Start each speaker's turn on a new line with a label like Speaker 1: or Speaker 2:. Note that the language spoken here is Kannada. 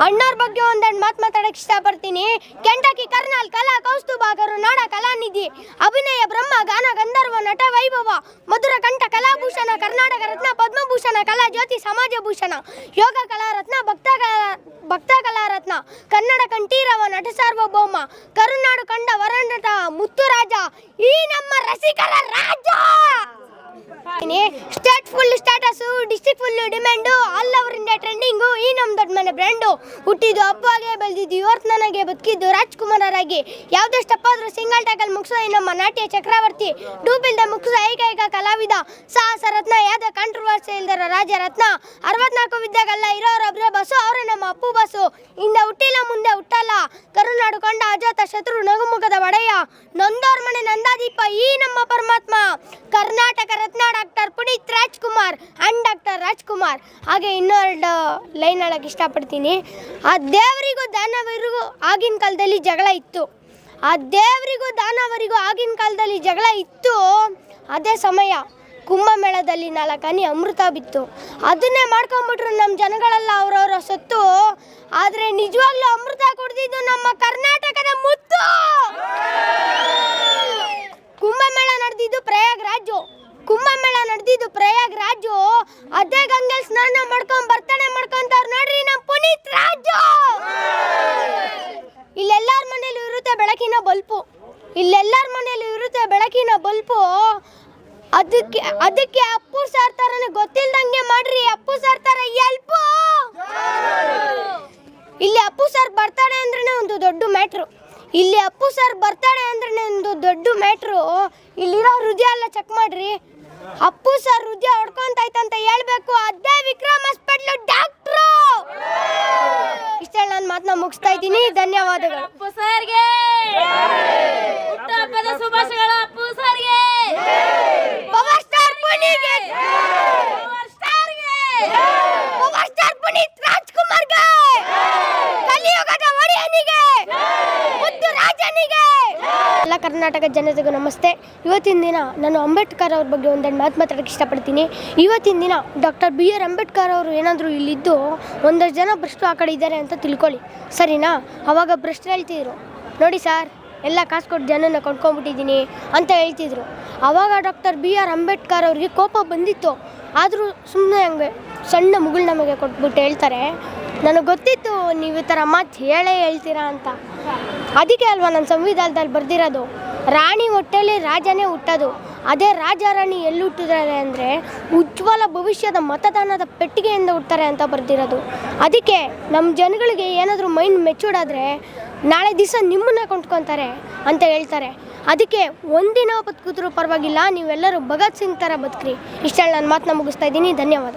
Speaker 1: ಅಣ್ಣವ್ರ ಬಗ್ಗೆ ಒಂದೆರಡು ಮಾತಾಡಕ್ಕೆ ಇಷ್ಟಪಡ್ತೀನಿ. ಕೆಂಟಕಿ ಕರ್ನಾಲ್ ಕಲಾ ಕೌಸ್ತುಭ ಕರುನಾಡ ಕಲಾನಿಧಿ, ಅಭಿನಯ ಬ್ರಹ್ಮ, ಗಾನ ಗಂಧರ್ವ, ನಟ ವೈಭವ, ಮಧುರ ಕಂಠ ಕಲಾಭೂಷಣ, ಕರ್ನಾಟಕ ರತ್ನ, ಪದ್ಮಭೂಷಣ, ಕಲಾ ಜ್ಯೋತಿ, ಸಮಾಜ ಭೂಷಣ, ಯೋಗ ಕಲಾರತ್ನ, ಭಕ್ತ ಕಲಾರತ್ನ, ಕನ್ನಡ ಕಂಠೀರವ, ನಟ ಸಾರ್ವಭೌಮ, ಕರುನಾಡು ಕಂಡ ವರನಟ ಮುತ್ತುರಾಜ, ಈ ನಮ್ಮ ರಸಿಕರ ರಾಜ. State full status, district full demand, all over India trending, ಈ ನಮ್ಮ ದೊಡ್ಡ ಮನೆ ಬ್ರ್ಯಾಂಡು. ಹುಟ್ಟಿದ್ದು ಹಬ್ಬವಾಗೆ ಬೆಳೆದಿದ್ದು ಇವತ್ತು ನನಗೆ ಬದುಕಿದ್ದು ರಾಜ್ಕುಮಾರರಾಗಿ. ಯಾವುದೇ ಸ್ಟೆಪ್ ಆದರೂ ಸಿಂಗಲ್ ಟ್ಯಾಕಲ್ ಮುಗಿಸೋ ಈ ನಮ್ಮ ನಾಟ್ಯ ಚಕ್ರವರ್ತಿ, ಡೂಬಿಲ್ದ ಮುಗಿಸೋ ಏಕೈಕ ಕಲಾವಿದ, ಸಾಹಸ ರತ್ನ, ಯಾವುದೇ ಕಾಂಟ್ರವರ್ಸಿ ಇಲ್ದಿರೋ ರಾಜರತ್ನ. 64 ವಿದ್ಯಾಗಲ್ಲ ಇರೋರೊಬ್ಬರೇ ಬಸ್ಸು, ಅವರೇ ನಮ್ಮ ಅಪ್ಪು ಬಸ್ಸು. ಹಿಂದೆ ಹುಟ್ಟಿಲ್ಲ ಮುಂದೆ ಹುಟ್ಟಲ್ಲ, ಕರುನಾಡು ಕಂಡ ಅಜಾತ ಶತ್ರು, ನಗುಮುಖದ ಒಡೆಯ, ನೊಂದೋರ್ ಮನೆ ನಂದಾದೀಪ, ಈ ನಮ್ಮ ಪರಮಾತ್ಮ, Karnataka Ratna doctor Puneeth Rajkumar and doctor Rajkumar. ಹಾಗೆ ಇನ್ನೊಂದು ಲೈನ್ ಹೇಳಕ್ಕೆ ಇಷ್ಟಪಡ್ತೀನಿ. ಆ ದೇವರಿಗೂ ದಾನವರಿಗೂ ಆಗಿನ ಕಾಲದಲ್ಲಿ ಜಗಳ ಇತ್ತು. ಆ ದೇವರಿಗೂ ದಾನವರಿಗೂ ಆಗಿನ ಕಾಲದಲ್ಲಿ ಜಗಳ ಇತ್ತು. ಅದೇ ಸಮಯ ಕುಂಭಮೇಳದಲ್ಲಿ 4 ಹನಿ ಅಮೃತ ಬಿತ್ತು. ಅದನ್ನೇ ಮಾಡ್ಕೊಂಡ್ಬಿಟ್ರು ನಮ್ಮ ಜನಗಳೆಲ್ಲ ಅವ್ರವ್ರ ಸೊತ್ತು. ಆದರೆ ನಿಜವಾಗ್ಲೂ ಅಮೃತ ಕುಡಿದಿದ್ದು ನಮ್ಮ ಕರ್ನಾಟಕದ ಮುತ್ತು. ಕುಂಭಮೇಳ ನಡೆದಿದ್ದು ಪ್ರಯಾಗ್ರಾಜು. ಅದೇ ಗಂಗೆಲ್ ಸ್ನಾನ ಮಾಡ್ಕೊಂಡು ಬರ್ತಡೇ ಮಾಡ್ಕೊಂತವ್ರು ನೋಡ್ರಿ ನಮ್ಮ ಪುನೀತ್ ರಾಜು. ಇಲ್ಲೆಲ್ಲರ ಮನೇಲಿ ಇರುತ್ತೆ ಬೆಳಕಿನ ಬಲ್ಪು. ಅದಕ್ಕೆ ಅಪ್ಪು ಸರ್ ಥರನೇ ಗೊತ್ತಿಲ್ದಂಗೆ ಮಾಡ್ರಿ, ಅಪ್ಪು ಸರ್ ಥರ ಎಲ್ಪು. ಇಲ್ಲಿ ಅಪ್ಪು ಸರ್ ಬರ್ತಡೇ ಅಂದ್ರೆ ಒಂದು ದೊಡ್ಡ ಮ್ಯಾಟ್ರು. ಇಲ್ಲಿರೋ ಹೃದಯ ಎಲ್ಲ ಚೆಕ್ ಮಾಡ್ರಿ. ಅಪ್ಪು ಸರ್ ಹೃದಯ ಹೊಡ್ಕೊಂತೈತಂತ ಹೇಳ್ಬೇಕು. ಅದೇ ವಿಕ್ರಮ್ ಹಾಸ್ಪಿಟ್ಲು ಡಾಕ್ಟ್ರು. ಇಷ್ಟ ನಾನು ಮಾತನ್ನ ಮುಗಿಸ್ತಾ ಇದ್ದೀನಿ. ಧನ್ಯವಾದಗಳು.
Speaker 2: ಅಪ್ಪು ಸರ್ಗೆ ಹುಟ್ಟುಹಬ್ಬದ ಶುಭಾಶಯಗಳು. ಅಪ್ಪು ಸರ್ಗೆ,
Speaker 1: ಪವರ್ ಸ್ಟಾರ್ ಪುನೀತ್ಗೆ, ಪವರ್ ಸ್ಟಾರ್ ಪುನೀತ್ ರಾಜ್ಕುಮಾರ್ಗೆ, ಕಲಿಯುಗದ ಒಡೆಯನಿಗೆ, ಮುದ್ದು ರಾಜನಿಗೆ, ಎಲ್ಲ ಕರ್ನಾಟಕ ಜನತೆಗೂ ನಮಸ್ತೆ. ಇವತ್ತಿನ ದಿನ ನಾನು ಅಂಬೇಡ್ಕರ್ ಅವ್ರ ಬಗ್ಗೆ ಒಂದೆರಡು ಮಾತಾಡೋಕ್ಕೆ ಇಷ್ಟಪಡ್ತೀನಿ. ಇವತ್ತಿನ ದಿನ ಡಾಕ್ಟರ್ BR ಅಂಬೇಡ್ಕರ್ ಅವರು ಏನಾದರೂ ಇಲ್ಲಿದ್ದು ಒಂದಷ್ಟು ಜನ ಭ್ರಷ್ಟರು ಆ ಕಡೆ ಇದ್ದಾರೆ ಅಂತ ತಿಳ್ಕೊಳ್ಳಿ, ಸರಿನಾ? ಅವಾಗ ಭ್ರಷ್ಟರು ಹೇಳ್ತಿದ್ರು, ನೋಡಿ ಸರ್ ಎಲ್ಲ ಕಾಸು ಕೊಟ್ಟು ಜನನ ಕೊಂಡ್ಕೊಂಡ್ಬಿಟ್ಟಿದ್ದೀನಿ ಅಂತ ಹೇಳ್ತಿದ್ರು. ಆವಾಗ ಡಾಕ್ಟರ್ BR ಅಂಬೇಡ್ಕರ್ ಅವ್ರಿಗೆ ಕೋಪ ಬಂದಿತ್ತು. ಆದರೂ ಸುಮ್ಮನೆ ಹಂಗೆ ಸಣ್ಣ ಮುಗುಳು ನಮಗೆ ಕೊಟ್ಬಿಟ್ಟು ಹೇಳ್ತಾರೆ, ನನಗೆ ಗೊತ್ತಿತ್ತು ನೀವು ಈ ಥರ ಮಾತು ಹೇಳ್ತೀರಾ ಅಂತ. ಅದಕ್ಕೆ ಅಲ್ವಾ ನನ್ನ ಸಂವಿಧಾನದಲ್ಲಿ ಬರೆದಿರೋದು, ರಾಣಿ ಹೊಟ್ಟೆಯಲ್ಲಿ ರಾಜನೇ ಹುಟ್ಟೋದು. ಅದೇ ರಾಜ ರಾಣಿ ಎಲ್ಲಿ ಹುಟ್ಟಿದ್ದಾರೆ ಅಂದರೆ ಉಜ್ವಲ ಭವಿಷ್ಯದ ಮತದಾನದ ಪೆಟ್ಟಿಗೆಯಿಂದ ಹುಟ್ತಾರೆ ಅಂತ ಬರೆದಿರೋದು. ಅದಕ್ಕೆ ನಮ್ಮ ಜನಗಳಿಗೆ ಏನಾದರೂ ಮೈಂಡ್ ಮೆಚೂರ್ಡ್ ಆದರೆ ನಾಳೆ ದಿವಸ ನಿಮ್ಮನ್ನೇ ಕೊಂಡ್ಕೊತಾರೆ ಅಂತ ಹೇಳ್ತಾರೆ. ಅದಕ್ಕೆ ಒಂದಿನ ಬದುಕಿದ್ರೂ ಪರವಾಗಿಲ್ಲ, ನೀವೆಲ್ಲರೂ ಭಗತ್ ಸಿಂಗ್ ಥರ ಬದುಕ್ರಿ. ಇಷ್ಟೆಲ್ಲ ನಾನು ಮಾತನ್ನ ಮುಗಿಸ್ತಾ ಇದ್ದೀನಿ. ಧನ್ಯವಾದ.